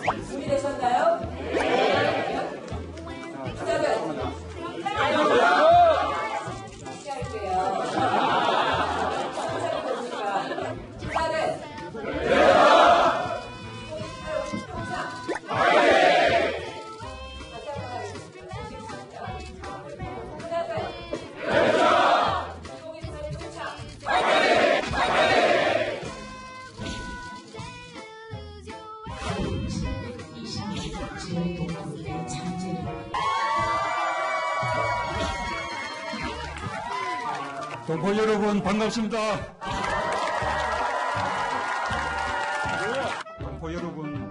준비되셨나요? 네. 시작은 다시 할게요. 동포 여러분 반갑습니다. 동포 여러분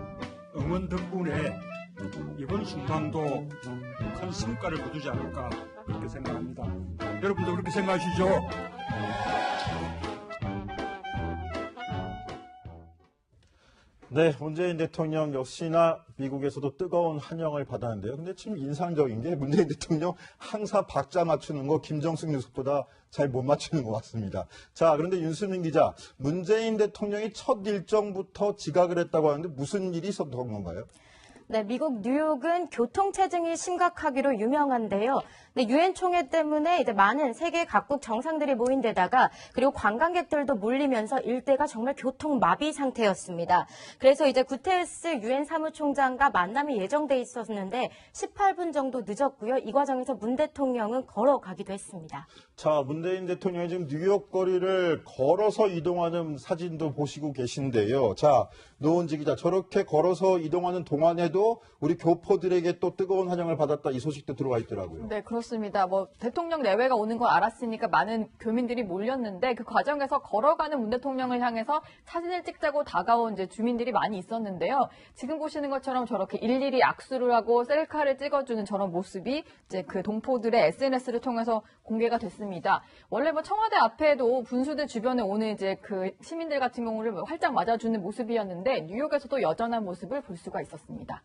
응원 덕분에 이번 순방도 큰 성과를 거두지 않을까 그렇게 생각합니다. 여러분도 그렇게 생각하시죠? 네, 문재인 대통령 역시나 미국에서도 뜨거운 환영을 받았는데요. 근데 지금 인상적인 게 문재인 대통령 항상 박자 맞추는 거 김정숙 녀석보다 잘 못 맞추는 것 같습니다. 자, 그런데 윤수민 기자, 문재인 대통령이 첫 일정부터 지각을 했다고 하는데 무슨 일이 있었던 건가요? 네, 미국 뉴욕은 교통체증이 심각하기로 유명한데요. 네, 유엔 총회 때문에 이제 많은 세계 각국 정상들이 모인 데다가 그리고 관광객들도 몰리면서 일대가 정말 교통 마비 상태였습니다. 그래서 이제 구테레스 유엔 사무총장과 만남이 예정돼 있었는데 18분 정도 늦었고요. 이 과정에서 문 대통령은 걸어가기도 했습니다. 자, 문재인 대통령이 지금 뉴욕 거리를 걸어서 이동하는 사진도 보시고 계신데요. 자, 노은지 기자, 저렇게 걸어서 이동하는 동안에도 우리 교포들에게 또 뜨거운 환영을 받았다 이 소식도 들어와 있더라고요. 네, 그렇습니다. 대통령 내외가 오는 걸 알았으니까 많은 교민들이 몰렸는데 그 과정에서 걸어가는 문 대통령을 향해서 사진을 찍자고 다가온 이제 주민들이 많이 있었는데요. 지금 보시는 것처럼 저렇게 일일이 악수를 하고 셀카를 찍어주는 저런 모습이 이제 그 동포들의 SNS를 통해서 공개가 됐습니다. 원래 청와대 앞에도 분수대 주변에 오는 이제 그 시민들 같은 경우를 활짝 맞아주는 모습이었는데 뉴욕에서도 여전한 모습을 볼 수가 있었습니다.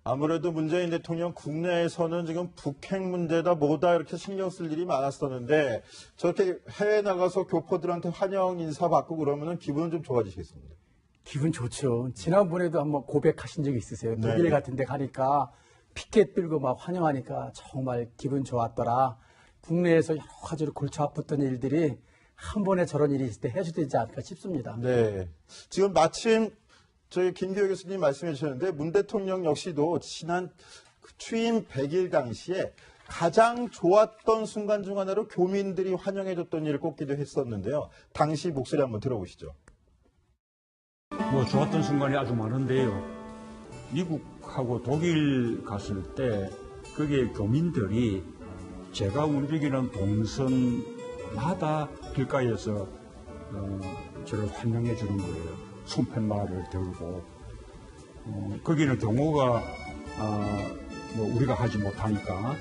아무래도 문재인 대통령 국내에서는 지금 북핵 문제다 뭐다 이렇게 신경 쓸 일이 많았었는데 저렇게 해외 나가서 교포들한테 환영 인사 받고 그러면은 기분은 좀 좋아지시겠습니다. 기분 좋죠. 지난번에도 한번 고백하신 적이 있으세요. 독일 같은 데 가니까 피켓 들고 막 환영하니까 정말 기분 좋았더라. 국내에서 여러 가지로 골치 아팠던 일들이 한 번에 저런 일이 있을 때 해소되지 않을까 싶습니다. 네. 지금 마침 저희 김기호 교수님 말씀해 주셨는데 문 대통령 역시도 지난 취임 100일 당시에 가장 좋았던 순간 중 하나로 교민들이 환영해 줬던 일을 꼽기도 했었는데요. 당시 목소리 한번 들어보시죠. 좋았던 순간이 아주 많은데요. 미국하고 독일 갔을 때 거기에 교민들이 제가 움직이는 동선마다 길가에서 저를 환영해 주는 거예요. 손팻말을 들고 거기는 경우가 우리가 하지 못하니까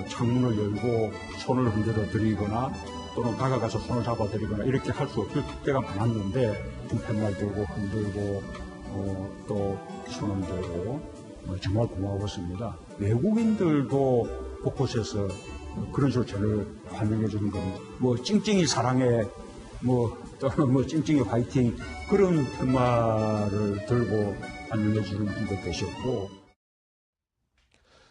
창문을 열고 손을 흔들어 드리거나 또는 다가가서 손을 잡아 드리거나 이렇게 할 수 없을 때가 많았는데 손팻말 들고 흔들고 또 손을 들고 정말 고마웠습니다. 외국인들도 곳곳에서 그런 식으로 저를 환영해 주는 겁니다. 찡찡이 사랑해 또는 찡찡이 화이팅 그런 팻말을 들고 환영해 주는 분도 계셨고.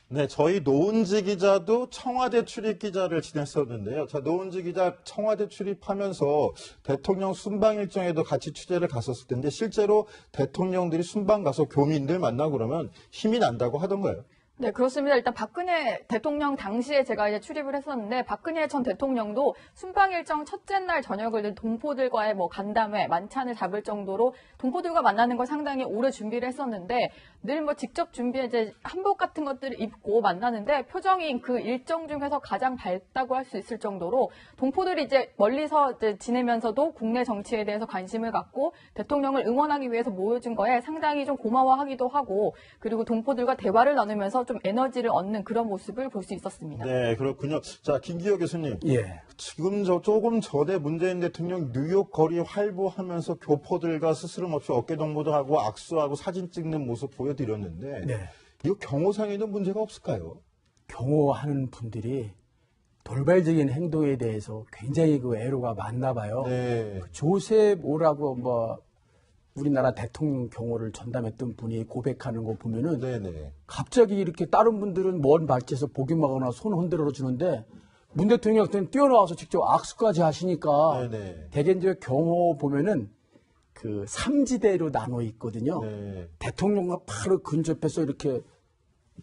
네, 저희 노은지 기자도 청와대 출입 기자를 지냈었는데요. 자, 노은지 기자 청와대 출입하면서 대통령 순방 일정에도 같이 취재를 갔었을 텐데 실제로 대통령들이 순방 가서 교민들 만나고 그러면 힘이 난다고 하던가요? 네, 그렇습니다. 일단 박근혜 대통령 당시에 제가 이제 출입을 했었는데 박근혜 전 대통령도 순방 일정 첫째 날 저녁을 동포들과의 간담회, 만찬을 잡을 정도로 동포들과 만나는 걸 상당히 오래 준비를 했었는데 늘 직접 준비해 이제 한복 같은 것들을 입고 만나는데 표정이 그 일정 중에서 가장 밝다고 할 수 있을 정도로 동포들이 이제 멀리서 이제 지내면서도 국내 정치에 대해서 관심을 갖고 대통령을 응원하기 위해서 모여준 거에 상당히 좀 고마워하기도 하고 그리고 동포들과 대화를 나누면서 좀 에너지를 얻는 그런 모습을 볼 수 있었습니다. 네, 그렇군요. 자, 김기호 교수님. 예. 지금 조금 전에 문재인 대통령 뉴욕 거리 활보하면서 교포들과 스스럼 없이 어깨동무도 하고 악수하고 사진 찍는 모습 보여드렸는데 네. 이거 경호상에는 문제가 없을까요? 경호하는 분들이 돌발적인 행동에 대해서 굉장히 애로가 많나 봐요. 네. 조셉 오라고 우리나라 대통령 경호를 전담했던 분이 고백하는 거 보면은 네네. 갑자기 이렇게 다른 분들은 먼 발치에서 보기만 손 흔들어 주는데 문 대통령 같은 때는 뛰어나와서 직접 악수까지 하시니까 네네. 대개 이제 경호 보면은 그 3지대로 나눠 있거든요. 네. 대통령과 바로 근접해서 이렇게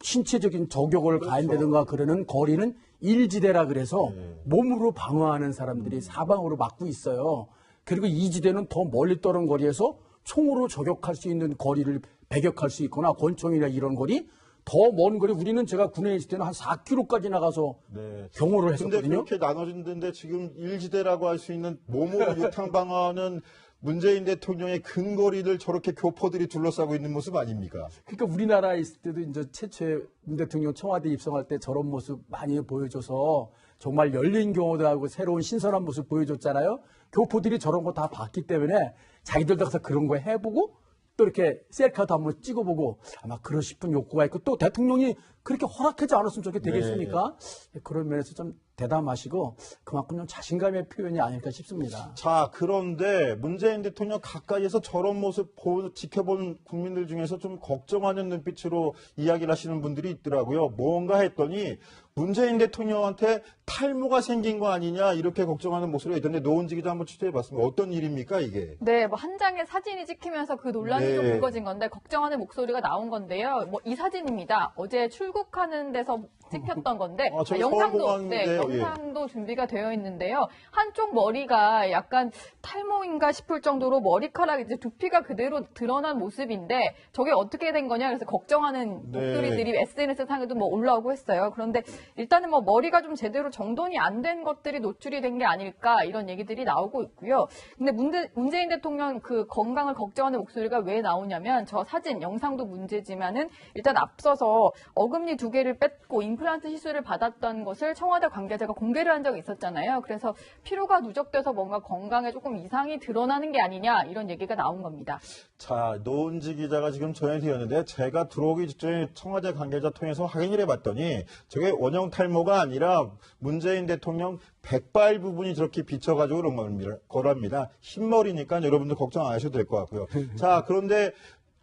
신체적인 저격을 가한다든가 그러는 거리는 1지대라 그래서 몸으로 방어하는 사람들이 사방으로 막고 있어요. 그리고 2지대는 더 멀리 떨어진 거리에서 총으로 저격할 수 있는 거리를 배격할 수 있거나 권총이나 이런 거리 더 먼 거리 우리는 제가 군에 있을 때는 한 4km까지 나가서 네. 경호를 근데 했었거든요. 그렇게 나눠진다는데 지금 일지대라고 할 수 있는 몸으로 유탕방어하는 문재인 대통령의 근거리를 저렇게 교포들이 둘러싸고 있는 모습 아닙니까? 그러니까 우리나라에 있을 때도 이제 최초에 문 대통령 청와대 입성할 때 저런 모습 많이 보여줘서 정말 열린 경호들하고 새로운 신선한 모습 보여줬잖아요. 교포들이 저런 거 다 봤기 때문에 자기들도 가서 그런 거 해보고 또 이렇게 셀카도 한번 찍어보고 아마 그러 싶은 욕구가 있고 또 대통령이 그렇게 허락하지 않았으면 저게 되겠습니까? 그런 면에서 좀 대담하시고 그만큼 좀 자신감의 표현이 아닐까 싶습니다. 자, 그런데 문재인 대통령 가까이에서 저런 모습 지켜본 국민들 중에서 좀 걱정하는 눈빛으로 이야기를 하시는 분들이 있더라고요. 뭔가 했더니 문재인 대통령한테 탈모가 생긴 거 아니냐 이렇게 걱정하는 목소리가 있던데 노은지 기자 한번 취재해봤습니다. 어떤 일입니까 이게? 네, 뭐 한 장의 사진이 찍히면서 그 논란이 네. 좀 불거진 건데 걱정하는 목소리가 나온 건데요. 뭐 이 사진입니다. 어제 출국하는 데서 찍혔던 건데 아, 저기 영상도 서울공항인데요. 영상도 준비가 되어 있는데요. 한쪽 머리가 약간 탈모인가 싶을 정도로 머리카락 이제 두피가 그대로 드러난 모습인데 저게 어떻게 된 거냐 그래서 걱정하는 네. 목소리들이 SNS 상에도 뭐 올라오고 했어요. 그런데 일단은 뭐 머리가 좀 제대로 정돈이 안 된 것들이 노출이 된 게 아닐까 이런 얘기들이 나오고 있고요. 근데 문재인 대통령 그 건강을 걱정하는 목소리가 왜 나오냐면 저 사진 영상도 문제지만은 일단 앞서서 어금니 2개를 뺐고 임플란트 시술을 받았던 것을 청와대 관계자가 공개를 한 적이 있었잖아요. 그래서 피로가 누적돼서 뭔가 건강에 조금 이상이 드러나는 게 아니냐 이런 얘기가 나온 겁니다. 자, 노은지 기자가 지금 전해드렸는데 제가 들어오기 직전에 청와대 관계자 통해서 확인을 해봤더니 저게 원형 탈모가 아니라 문재인 대통령 백발 부분이 저렇게 비쳐가지고 그런 거랍니다. 흰머리니까 여러분들 걱정 안 하셔도 될 것 같고요. 자, 그런데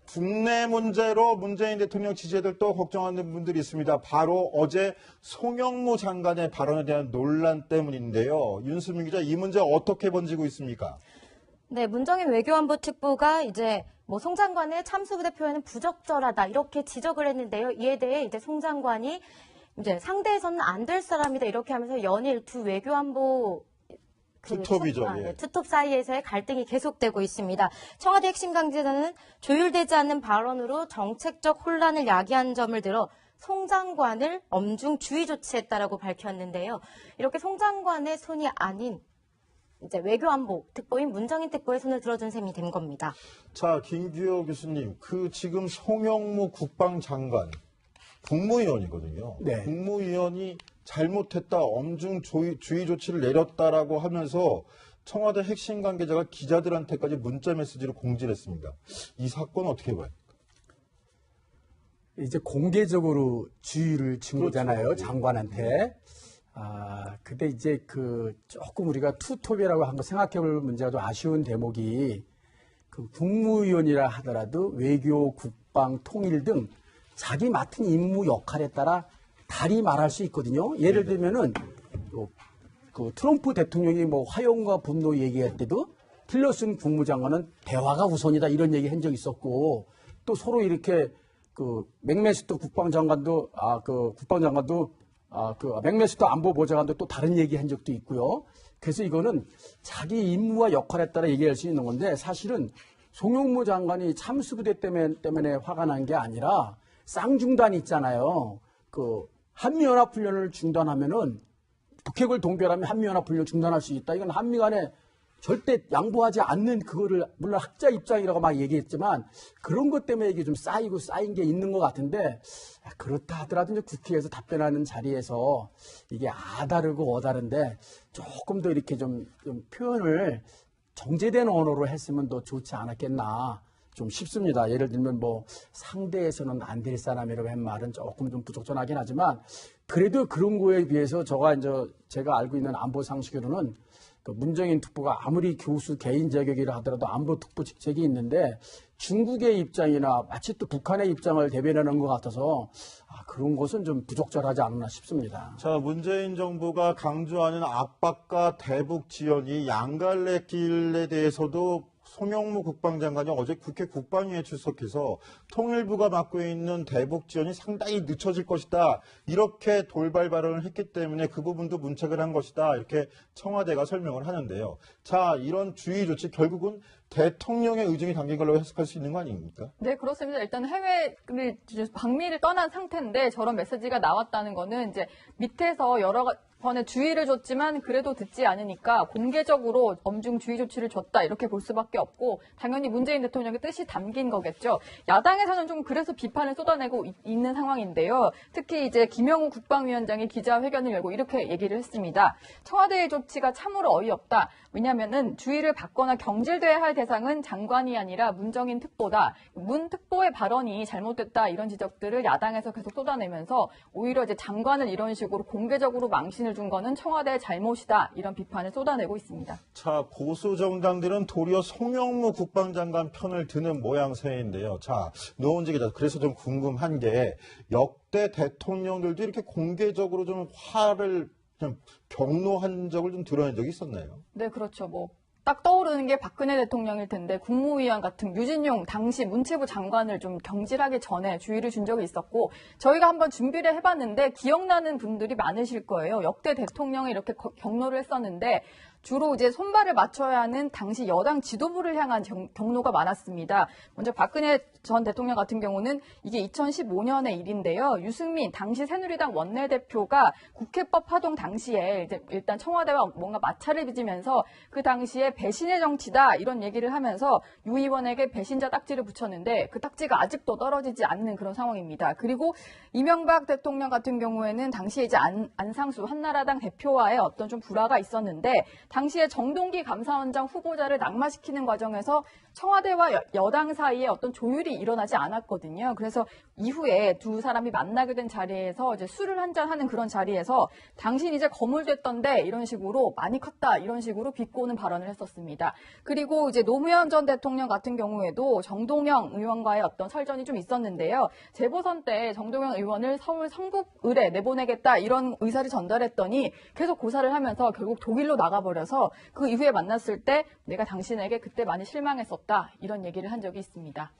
국내 문제로 문재인 대통령 지지자들 또 걱정하는 분들이 있습니다. 바로 어제 송영무 장관의 발언에 대한 논란 때문인데요. 윤수민 기자, 이 문제 어떻게 번지고 있습니까? 네, 문정인 외교안보 특보가 이제 뭐 송 장관의 참수부대 표현은 부적절하다 이렇게 지적을 했는데요. 이에 대해 이제 송 장관이 이제 상대에서는 안 될 사람이다 이렇게 하면서 연일 두 외교안보 투톱이죠. 예. 네, 투톱 사이에서의 갈등이 계속되고 있습니다. 청와대 핵심 관계자는 조율되지 않는 발언으로 정책적 혼란을 야기한 점을 들어 송 장관을 엄중 주의 조치했다라고 밝혔는데요. 이렇게 송 장관의 손이 아닌 이제 외교안보 특보인 문정인 특보의 손을 들어준 셈이 된 겁니다. 자, 김규호 교수님, 지금 송영무 국방장관 국무위원이거든요. 네. 국무위원이 잘못했다, 엄중 주의 조치를 내렸다라고 하면서 청와대 핵심 관계자가 기자들한테까지 문자 메시지를 공지를 했습니다. 이 사건 어떻게 봐요? 이제 공개적으로 주의를 준 거잖아요, 그렇죠. 장관한테. 근데 이제 조금 우리가 투톱이라고 한 거 생각해 볼 문제가 좀 아쉬운 대목이 국무위원이라 하더라도 외교, 국방, 통일 등 자기 맡은 임무 역할에 따라 달리 말할 수 있거든요. 예를 들면은 트럼프 대통령이 뭐 화용과 분노 얘기할 때도 틸러슨 국무장관은 대화가 우선이다 이런 얘기 한 적이 있었고 또 서로 이렇게 맥메스터 국방장관도 맥메스터 안보보좌관도 또 다른 얘기 한 적도 있고요. 그래서 이거는 자기 임무와 역할에 따라 얘기할 수 있는 건데 사실은 송영무 장관이 참수부대 때문에 화가 난 게 아니라 쌍중단 있잖아요. 한미연합훈련을 중단하면은 북핵을 동결하면 한미연합훈련 중단할 수 있다. 이건 한미 간에 절대 양보하지 않는 그거를 물론 학자 입장이라고 막 얘기했지만 그런 것 때문에 이게 좀 쌓인 게 있는 것 같은데 그렇다 하더라도 이제 국회에서 답변하는 자리에서 이게 아다르고 어다른데 조금 더 이렇게 좀 표현을 정제된 언어로 했으면 더 좋지 않았겠나 좀 싶습니다. 예를 들면 뭐 상대에서는 안 될 사람이라고 한 말은 조금 좀 부적절하긴 하지만 그래도 그런 거에 비해서 제가 알고 있는 안보 상식으로는 그 문정인 특보가 아무리 교수 개인 자격이라 하더라도 안보 특보 직책이 있는데 중국의 입장이나 마치 또 북한의 입장을 대변하는 것 같아서 그런 것은 좀 부적절하지 않나 싶습니다. 자, 문재인 정부가 강조하는 압박과 대북 지원이 양갈래 길에 대해서도 송영무 국방장관이 어제 국회 국방위에 출석해서 통일부가 맡고 있는 대북 지원이 상당히 늦춰질 것이다. 이렇게 돌발 발언을 했기 때문에 그 부분도 문책을 한 것이다. 이렇게 청와대가 설명을 하는데요. 자, 이런 주의 조치 결국은 대통령의 의중이 담긴 걸로 해석할 수 있는 거 아닙니까? 네, 그렇습니다. 일단 해외를 방미를 떠난 상태인데 저런 메시지가 나왔다는 거는 이제 밑에서 여러 번의 주의를 줬지만 그래도 듣지 않으니까 공개적으로 엄중 주의 조치를 줬다 이렇게 볼 수밖에 없고 당연히 문재인 대통령의 뜻이 담긴 거겠죠. 야당에서는 좀 그래서 비판을 쏟아내고 있는 상황인데요. 특히 이제 김영우 국방위원장이 기자회견을 열고 이렇게 얘기를 했습니다. 청와대의 조치가 참으로 어이없다. 왜냐하면은 주의를 받거나 경질돼야 할 대상은 장관이 아니라 문정인 특보다. 문 특보의 발언이 잘못됐다 이런 지적들을 야당에서 계속 쏟아내면서 오히려 이제 장관을 이런 식으로 공개적으로 망신을 준 거는 청와대의 잘못이다 이런 비판을 쏟아내고 있습니다. 자, 보수 정당들은 도리어 송영무 국방장관 편을 드는 모양새인데요. 자, 노원재 기자, 그래서 좀 궁금한 게 역대 대통령들도 이렇게 공개적으로 좀 화를 좀 경로한 적을 좀 드러낸 적이 있었나요? 네, 그렇죠. 딱 떠오르는 게 박근혜 대통령일 텐데 국무위원 같은 유진용 당시 문체부 장관을 좀 경질하기 전에 주의를 준 적이 있었고 저희가 한번 준비를 해봤는데 기억나는 분들이 많으실 거예요. 역대 대통령이 이렇게 경로를 했었는데 주로 이제 손발을 맞춰야 하는 당시 여당 지도부를 향한 경로가 많았습니다. 먼저 박근혜 전 대통령 같은 경우는 이게 2015년의 일인데요. 유승민 당시 새누리당 원내대표가 국회법 파동 당시에 이제 일단 청와대와 뭔가 마찰을 빚으면서 그 당시에 배신의 정치다 이런 얘기를 하면서 유 의원에게 배신자 딱지를 붙였는데 그 딱지가 아직도 떨어지지 않는 그런 상황입니다. 그리고 이명박 대통령 같은 경우에는 당시에 이제 안상수 한나라당 대표와의 어떤 좀 불화가 있었는데 당시에 정동기 감사원장 후보자를 낙마시키는 과정에서 청와대와 여당 사이에 어떤 조율이 일어나지 않았거든요. 그래서 이후에 두 사람이 만나게 된 자리에서 이제 술을 한잔 하는 그런 자리에서 당신 이제 거물됐던데 이런 식으로 많이 컸다 이런 식으로 비꼬는 발언을 했었습니다. 그리고 이제 노무현 전 대통령 같은 경우에도 정동영 의원과의 어떤 설전이 좀 있었는데요. 재보선 때 정동영 의원을 서울 성북을에 내보내겠다 이런 의사를 전달했더니 계속 고사를 하면서 결국 독일로 나가버려서 그 이후에 만났을 때 내가 당신에게 그때 많이 실망했었다 이런 얘기를 한 적이 있습니다.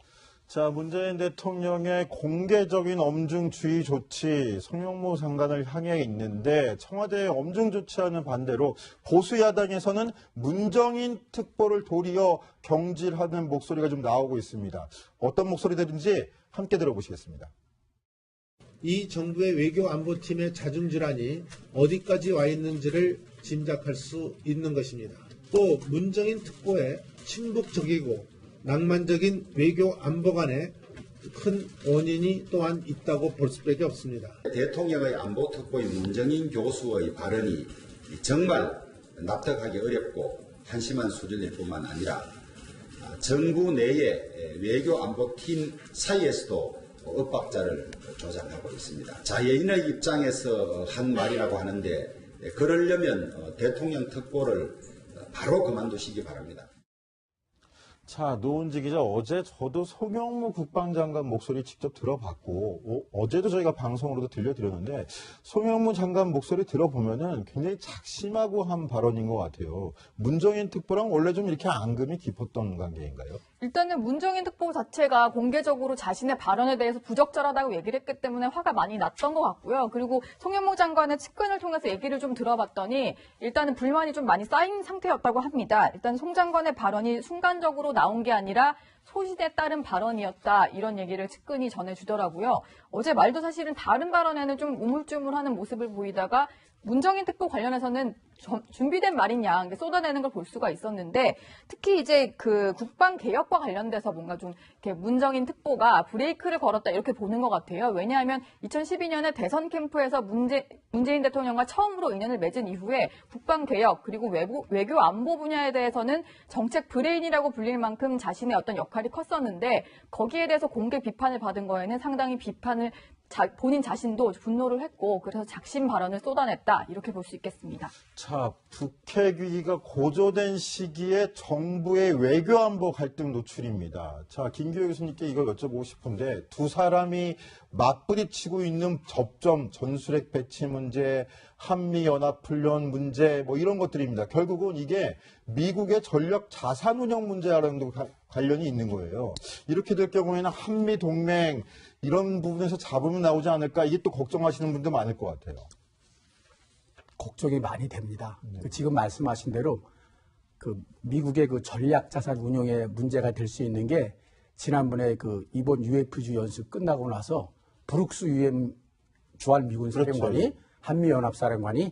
자, 문재인 대통령의 공개적인 엄중주의 조치, 송영무 장관을 향해 있는데 청와대의 엄중 조치와는 반대로 보수 야당에서는 문정인 특보를 도리어 경질하는 목소리가 좀 나오고 있습니다. 어떤 목소리들인지 함께 들어보시겠습니다. 이 정부의 외교 안보팀의 자중질환이 어디까지 와 있는지를 짐작할 수 있는 것입니다. 또 문정인 특보의 친북적이고 낭만적인 외교 안보 간에 큰 원인이 또한 있다고 볼 수밖에 없습니다. 대통령의 안보특보인 문정인 교수의 발언이 정말 납득하기 어렵고 한심한 수준일 뿐만 아니라 정부 내의 외교 안보팀 사이에서도 엇박자를 조장하고 있습니다. 자예인의 입장에서 한 말이라고 하는데 그러려면 대통령 특보를 바로 그만두시기 바랍니다. 자, 노은지 기자, 어제 저도 송영무 국방장관 목소리 직접 들어봤고, 어제도 저희가 방송으로도 들려드렸는데, 송영무 장관 목소리 들어보면은 굉장히 작심하고 한 발언인 것 같아요. 문정인 특보랑 원래 좀 이렇게 앙금이 깊었던 관계인가요? 일단은 문정인 특보 자체가 공개적으로 자신의 발언에 대해서 부적절하다고 얘기를 했기 때문에 화가 많이 났던 것 같고요. 그리고 송영무 장관의 측근을 통해서 얘기를 좀 들어봤더니 일단은 불만이 좀 많이 쌓인 상태였다고 합니다. 일단 송 장관의 발언이 순간적으로 나온 게 아니라 소신에 따른 발언이었다 이런 얘기를 측근이 전해주더라고요. 어제 말도 사실은 다른 발언에는 좀 우물쭈물하는 모습을 보이다가 문정인 특보 관련해서는 준비된 말이냐 쏟아내는 걸 볼 수가 있었는데 특히 이제 그 국방 개혁과 관련돼서 뭔가 좀 이렇게 문정인 특보가 브레이크를 걸었다 이렇게 보는 것 같아요. 왜냐하면 2012년에 대선 캠프에서 문재인 대통령과 처음으로 인연을 맺은 이후에 국방 개혁 그리고 외교 안보 분야에 대해서는 정책 브레인이라고 불릴 만큼 자신의 어떤 역할이 컸었는데 거기에 대해서 공개 비판을 받은 거에는 상당히 비판을 본인 자신도 분노를 했고 그래서 작심 발언을 쏟아냈다 이렇게 볼 수 있겠습니다. 자, 북핵 위기가 고조된 시기에 정부의 외교안보 갈등 노출입니다. 자, 김기호 교수님께 이걸 여쭤보고 싶은데 두 사람이 맞부딪히고 있는 접점, 전술핵 배치 문제, 한미연합훈련 문제 뭐 이런 것들입니다. 결국은 이게 미국의 전력 자산 운영 문제와도 관련이 있는 거예요. 이렇게 될 경우에는 한미동맹 이런 부분에서 잡음이 나오지 않을까 이게 또 걱정하시는 분도 많을 것 같아요. 걱정이 많이 됩니다. 지금 말씀하신 대로 그 미국의 그 전략 자산 운용에 문제가 될 수 있는 게 지난번에 그 이번 UFG 연습 끝나고 나서 브룩스 UM 주한 미군 사령관이 그렇죠. 한미연합사령관이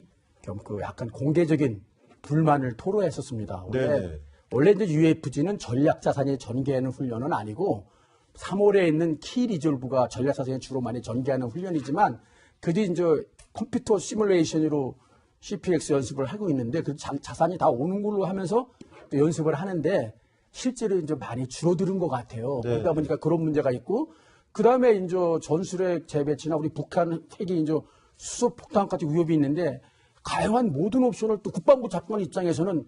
그 약간 공개적인 불만을 토로했었습니다. 네네. 원래 이제 UFG는 전략 자산이 전개하는 훈련은 아니고 3월에 있는 키 리졸브가 전략 자산이 주로 많이 전개하는 훈련이지만 그들이 이제 컴퓨터 시뮬레이션으로 CPX 연습을 하고 있는데 그 자산이 다 오는 걸로 하면서 또 연습을 하는데 실제로 이제 많이 줄어드는 것 같아요. 네. 그러다 보니까 그런 문제가 있고 그 다음에 이제 전술핵 재배치나 우리 북한 핵이 이제 수소 폭탄까지 위협이 있는데 가용한 모든 옵션을 또 국방부 장관 입장에서는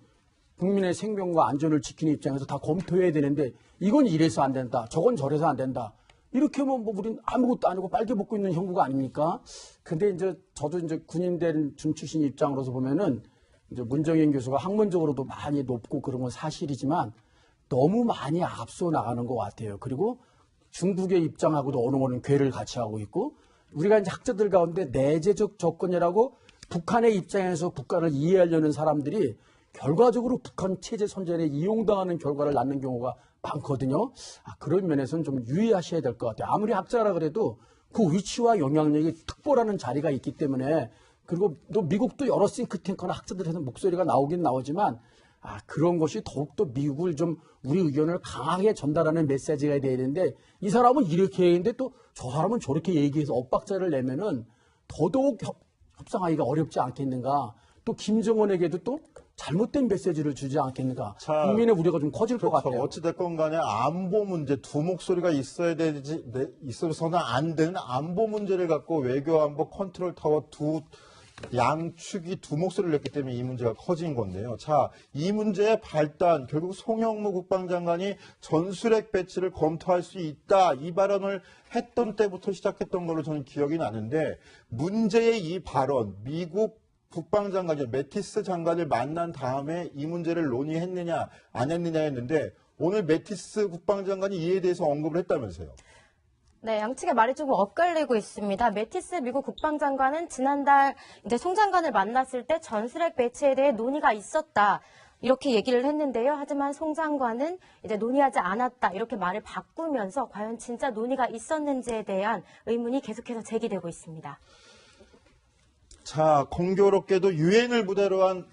국민의 생명과 안전을 지키는 입장에서 다 검토해야 되는데 이건 이래서 안 된다. 저건 저래서 안 된다. 이렇게 하면 뭐 우린 아무것도 아니고 빨개 벗고 있는 형국가 아닙니까? 근데 이제 저도 이제 군인된 준 출신 입장으로서 보면은 이제 문정인 교수가 학문적으로도 많이 높고 그런 건 사실이지만 너무 많이 앞서 나가는 것 같아요. 그리고 중국의 입장하고도 어느 거는 궤를 같이 하고 있고 우리가 이제 학자들 가운데 내재적 접근이라고 북한의 입장에서 북한을 이해하려는 사람들이 결과적으로 북한 체제 선전에 이용당하는 결과를 낳는 경우가 많거든요. 그런 면에서는 좀 유의하셔야 될 것 같아요. 아무리 학자라 그래도 그 위치와 영향력이 특보라는 자리가 있기 때문에 그리고 또 미국도 여러 싱크탱크나 학자들에서 목소리가 나오긴 나오지만 그런 것이 더욱더 미국을 좀 우리 의견을 강하게 전달하는 메시지가 돼야 되는데 이 사람은 이렇게 얘기했는데 또 저 사람은 저렇게 얘기해서 엇박자를 내면은 더더욱 협상하기가 어렵지 않겠는가. 또 김정은에게도 또 잘못된 메시지를 주지 않겠는가. 자, 국민의 우려가 좀 커질 것 그렇죠. 같아요. 어찌됐건 간에 안보 문제 두 목소리가 있어야 되지, 있어서는 안 되는 안보 문제를 갖고 외교안보 컨트롤 타워 양측이 두 목소리를 냈기 때문에 이 문제가 커진 건데요. 자, 이 문제의 발단, 결국 송영무 국방장관이 전술핵 배치를 검토할 수 있다. 이 발언을 했던 때부터 시작했던 걸로 저는 기억이 나는데 문제의 이 발언, 미국 국방장관이 매티스 장관을 만난 다음에 이 문제를 논의했느냐 안 했느냐 했는데 오늘 매티스 국방장관이 이에 대해서 언급을 했다면서요. 네, 양측의 말이 조금 엇갈리고 있습니다. 매티스 미국 국방장관은 지난달 이제 송 장관을 만났을 때 전술핵 배치에 대해 논의가 있었다. 이렇게 얘기를 했는데요. 하지만 송 장관은 이제 논의하지 않았다. 이렇게 말을 바꾸면서 과연 진짜 논의가 있었는지에 대한 의문이 계속해서 제기되고 있습니다. 자, 공교롭게도 유엔을 무대로 한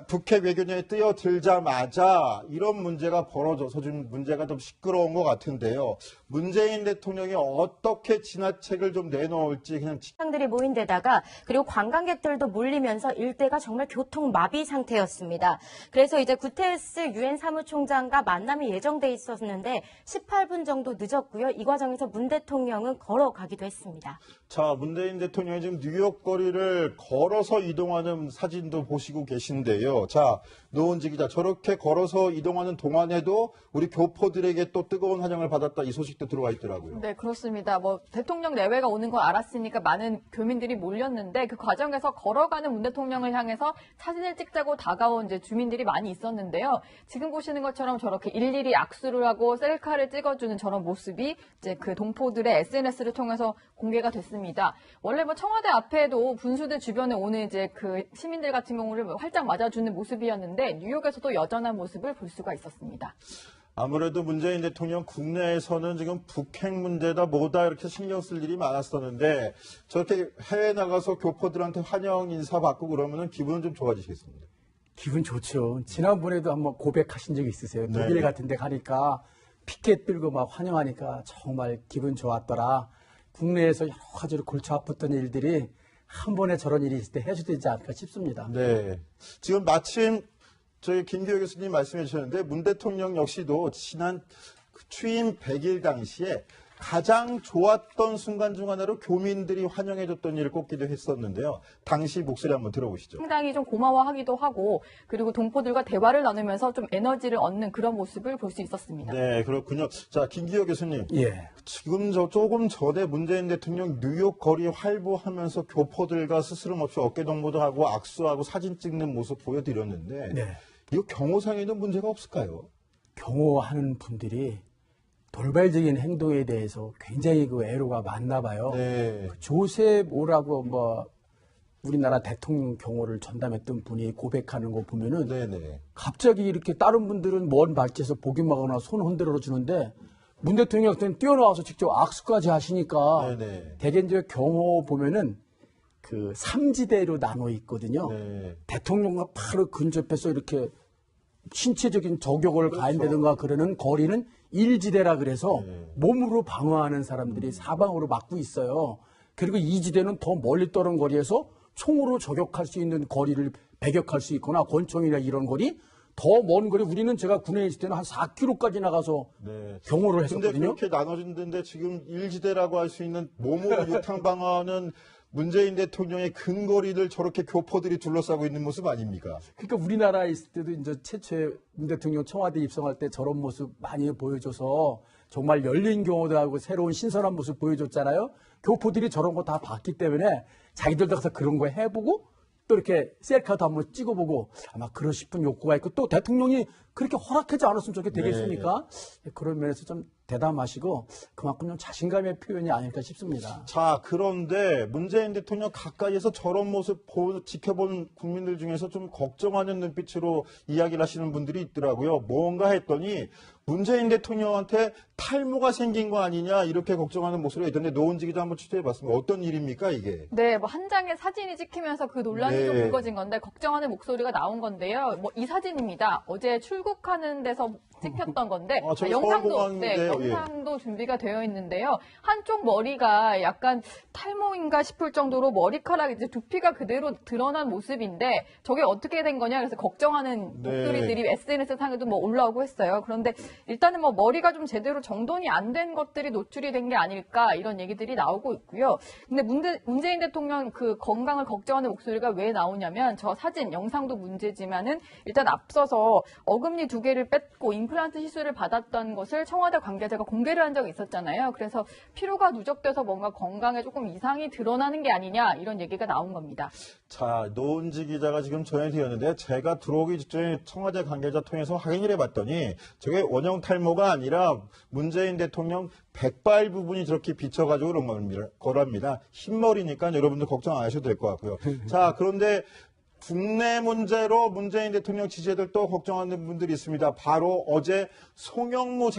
북핵 외교전에 뛰어들자마자 이런 문제가 벌어져서 좀 문제가 좀 시끄러운 것 같은데요. 문재인 대통령이 어떻게 진화책을 좀 내놓을지 그냥 사람들이 모인 데다가 그리고 관광객들도 몰리면서 일대가 정말 교통 마비 상태였습니다. 그래서 이제 구테레스 유엔 사무총장과 만남이 예정돼 있었는데 18분 정도 늦었고요. 이 과정에서 문 대통령은 걸어가기도 했습니다. 자, 문재인 대통령이 지금 뉴욕 거리를 걸어서 이동하는 사진도 보시고 계신데요. 자, 노은지 기자, 저렇게 걸어서 이동하는 동안에도 우리 교포들에게 또 뜨거운 환영을 받았다 이 소식도 들어와 있더라고요. 네, 그렇습니다. 뭐 대통령 내외가 오는 걸 알았으니까 많은 교민들이 몰렸는데 그 과정에서 걸어가는 문 대통령을 향해서 사진을 찍자고 다가온 이제 주민들이 많이 있었는데요. 지금 보시는 것처럼 저렇게 일일이 악수를 하고 셀카를 찍어주는 저런 모습이 이제 그 동포들의 SNS를 통해서 공개가 됐습니다. 원래 뭐 청와대 앞에도 분수대 주변에 오는 이제 그 시민들 같은 경우를 활짝 맞아주는 모습이었는데 뉴욕에서도 여전한 모습을 볼 수가 있었습니다. 아무래도 문재인 대통령 국내에서는 지금 북핵 문제다 뭐다 이렇게 신경 쓸 일이 많았었는데 저렇게 해외 나가서 교포들한테 환영 인사 받고 그러면은 기분은 좀 좋아지시겠습니다. 기분 좋죠. 지난번에도 한번 고백하신 적이 있으세요. 네. 독일 같은 데 가니까 피켓 들고 막 환영하니까 정말 기분 좋았더라. 국내에서 여러 가지로 골치 아팠던 일들이 한 번에 저런 일이 있을 때 해소되지 않을까 싶습니다. 네. 지금 마침 저희 김기호 교수님 말씀해 주셨는데 문 대통령 역시도 지난 취임 100일 당시에 가장 좋았던 순간 중 하나로 교민들이 환영해줬던 일을 꼽기도 했었는데요. 당시 목소리 한번 들어보시죠. 상당히 좀 고마워하기도 하고 그리고 동포들과 대화를 나누면서 좀 에너지를 얻는 그런 모습을 볼 수 있었습니다. 네, 그렇군요. 자, 김기호 교수님. 예. 지금 조금 전에 문재인 대통령 뉴욕 거리 활보하면서 교포들과 스스럼 없이 어깨동무도 하고 악수하고 사진 찍는 모습 보여드렸는데 네. 이거 경호상에는 문제가 없을까요? 경호하는 분들이 돌발적인 행동에 대해서 굉장히 그 애로가 많나 봐요. 네. 조셉 오라고 뭐 우리나라 대통령 경호를 전담했던 분이 고백하는 거 보면은 네네. 갑자기 이렇게 다른 분들은 먼 발치에서 보기만 하거나 손 흔들어 주는데 문 대통령한테는 뛰어나와서 직접 악수까지 하시니까 네네. 대개 이제 경호 보면은 그 삼지대로 나눠 있거든요. 네. 대통령과 바로 근접해서 이렇게 신체적인 저격을 그렇죠. 가한다든가 그러는 거리는 일지대라 그래서 네. 몸으로 방어하는 사람들이 사방으로 막고 있어요. 그리고 이지대는 더 멀리 떨어진 거리에서 총으로 저격할 수 있는 거리를 배격할 수 있거나 권총이나 이런 거리 더 먼 거리 우리는 제가 군에 있을 때는 한 4km까지 나가서 네. 경호를 근데 했었거든요. 그렇게 나눠진다는데 지금 일지대라고 할 수 있는 몸으로 유탕방어하는 문재인 대통령의 근거리를 저렇게 교포들이 둘러싸고 있는 모습 아닙니까? 그러니까 우리나라에 있을 때도 이제 최초에 문 대통령 청와대 입성할 때 저런 모습 많이 보여줘서 정말 열린 경호들하고 새로운 신선한 모습 보여줬잖아요. 교포들이 저런 거 다 봤기 때문에 자기들도 가서 그런 거 해보고 또 이렇게 셀카도 한번 찍어보고 아마 그러 싶은 욕구가 있고 또 대통령이 그렇게 허락하지 않았으면 저게 되겠습니까? 그런 면에서 좀 대담하시고 그만큼 좀 자신감의 표현이 아닐까 싶습니다. 자, 그런데 문재인 대통령 가까이에서 저런 모습 지켜본 국민들 중에서 좀 걱정하는 눈빛으로 이야기를 하시는 분들이 있더라고요. 뭔가 했더니 문재인 대통령한테 탈모가 생긴 거 아니냐 이렇게 걱정하는 목소리가 있던데 노은지 기자 한번 취재해봤습니다. 어떤 일입니까 이게? 네, 뭐 한 장의 사진이 찍히면서 그 논란이 네. 좀 불거진 건데 걱정하는 목소리가 나온 건데요. 뭐 이 사진입니다. 어제 출국하는 데서 찍혔던 건데 아, 저기 영상도 서울공항인데요. 예. 영상도 준비가 되어 있는데요. 한쪽 머리가 약간 탈모인가 싶을 정도로 머리카락 이제 두피가 그대로 드러난 모습인데 저게 어떻게 된 거냐 그래서 걱정하는 네. 목소리들이 SNS 상에도 뭐 올라오고 했어요. 그런데 일단은 뭐 머리가 좀 제대로 정돈이 안 된 것들이 노출이 된 게 아닐까 이런 얘기들이 나오고 있고요. 근데 문재인 대통령 그 건강을 걱정하는 목소리가 왜 나오냐면 저 사진, 영상도 문제지만은 일단 앞서서 어금니 2개를 뺐고 임플란트 시술을 받았던 것을 청와대 관계자가 공개를 한 적이 있었잖아요. 그래서 피로가 누적돼서 뭔가 건강에 조금 이상이 드러나는 게 아니냐 이런 얘기가 나온 겁니다. 자, 노은지 기자가 지금 전해드렸는데 제가 들어오기 직전에 청와대 관계자 통해서 확인을 해봤더니 저게 원형 탈모가 아니라 문재인 대통령 백발 부분이 저렇게 비쳐가지고 그런 거랍니다. 흰머리니까 여러분들 걱정 안 하셔도 될 것 같고요. 자, 그런데 국내 문제로 문재인 대통령 지지자들 또 걱정하는 분들이 있습니다. 바로 어제 송영무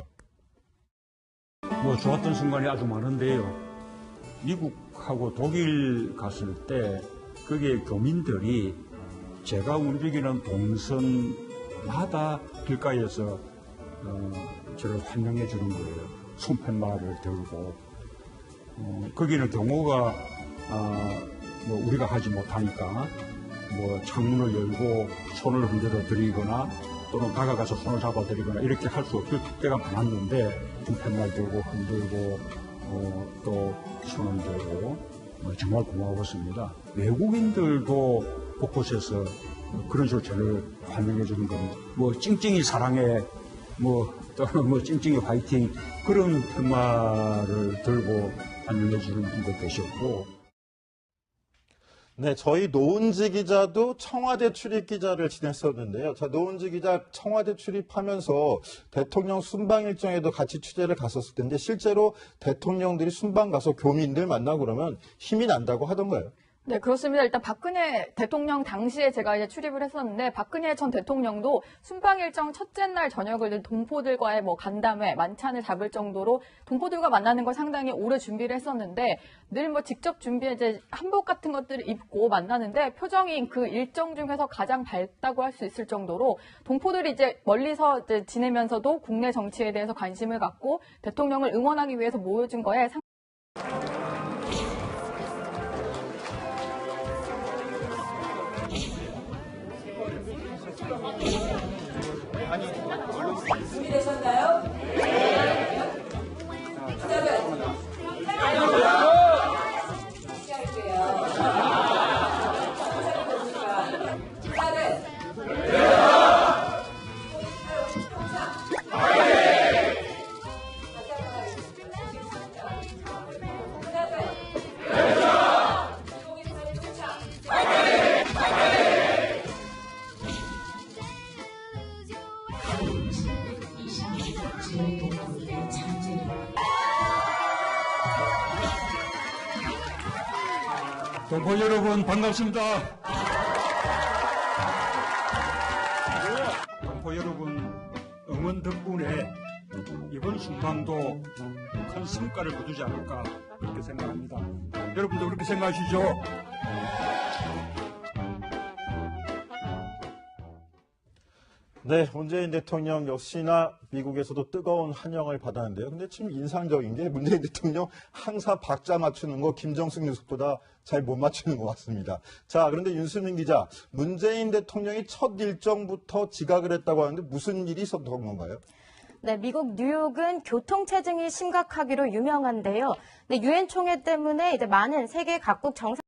뭐 좋았던 순간이 아주 많은데요. 미국하고 독일 갔을 때 거기에 교민들이 제가 움직이는 동선마다 길가에서 저를 환영해 주는 거예요. 손팻말을 들고 거기는 경호가 뭐 우리가 하지 못하니까 뭐 창문을 열고 손을 흔들어 드리거나 또는 다가가서 손을 잡아 드리거나 이렇게 할 수 없을 때가 많았는데 손팻말 들고 흔들고 또 손을 들고 정말 고마웠습니다. 외국인들도 곳곳에서 그런 식으로 저를 환영해 주는 겁니다. 뭐 찡찡이 사랑해 또는 뭐 찡찡이 화이팅 그런 말을 들고 환영해 주는 분도 계셨고. 네, 저희 노은지 기자도 청와대 출입 기자를 지냈었는데요. 자, 노은지 기자 청와대 출입하면서 대통령 순방 일정에도 같이 취재를 갔었을 텐데 실제로 대통령들이 순방 가서 교민들 만나고 그러면 힘이 난다고 하던가요? 네, 그렇습니다. 일단 박근혜 대통령 당시에 제가 이제 출입을 했었는데 박근혜 전 대통령도 순방 일정 첫째 날 저녁을 동포들과의 뭐 간담회, 만찬을 잡을 정도로 동포들과 만나는 걸 상당히 오래 준비를 했었는데 늘 뭐 직접 준비해 이제 한복 같은 것들을 입고 만나는데 표정이 그 일정 중에서 가장 밝다고 할 수 있을 정도로 동포들이 이제 멀리서 이제 지내면서도 국내 정치에 대해서 관심을 갖고 대통령을 응원하기 위해서 모여준 거에 준비되셨나요? 네. 시작은 동포 여러분 반갑습니다. 동포 여러분 응원 덕분에 이번 순방도 큰 성과를 거두지 않을까 그렇게 생각합니다. 여러분도 그렇게 생각하시죠? 네, 문재인 대통령 역시나 미국에서도 뜨거운 환영을 받았는데요. 근데 참 인상적인 게 문재인 대통령 항상 박자 맞추는 거 김정숙 녀석보다 잘 못 맞추는 것 같습니다. 자, 그런데 윤수민 기자, 문재인 대통령이 첫 일정부터 지각을 했다고 하는데 무슨 일이 있었던 건가요? 네, 미국 뉴욕은 교통체증이 심각하기로 유명한데요. 네, 유엔 총회 때문에 이제 많은 세계 각국 정상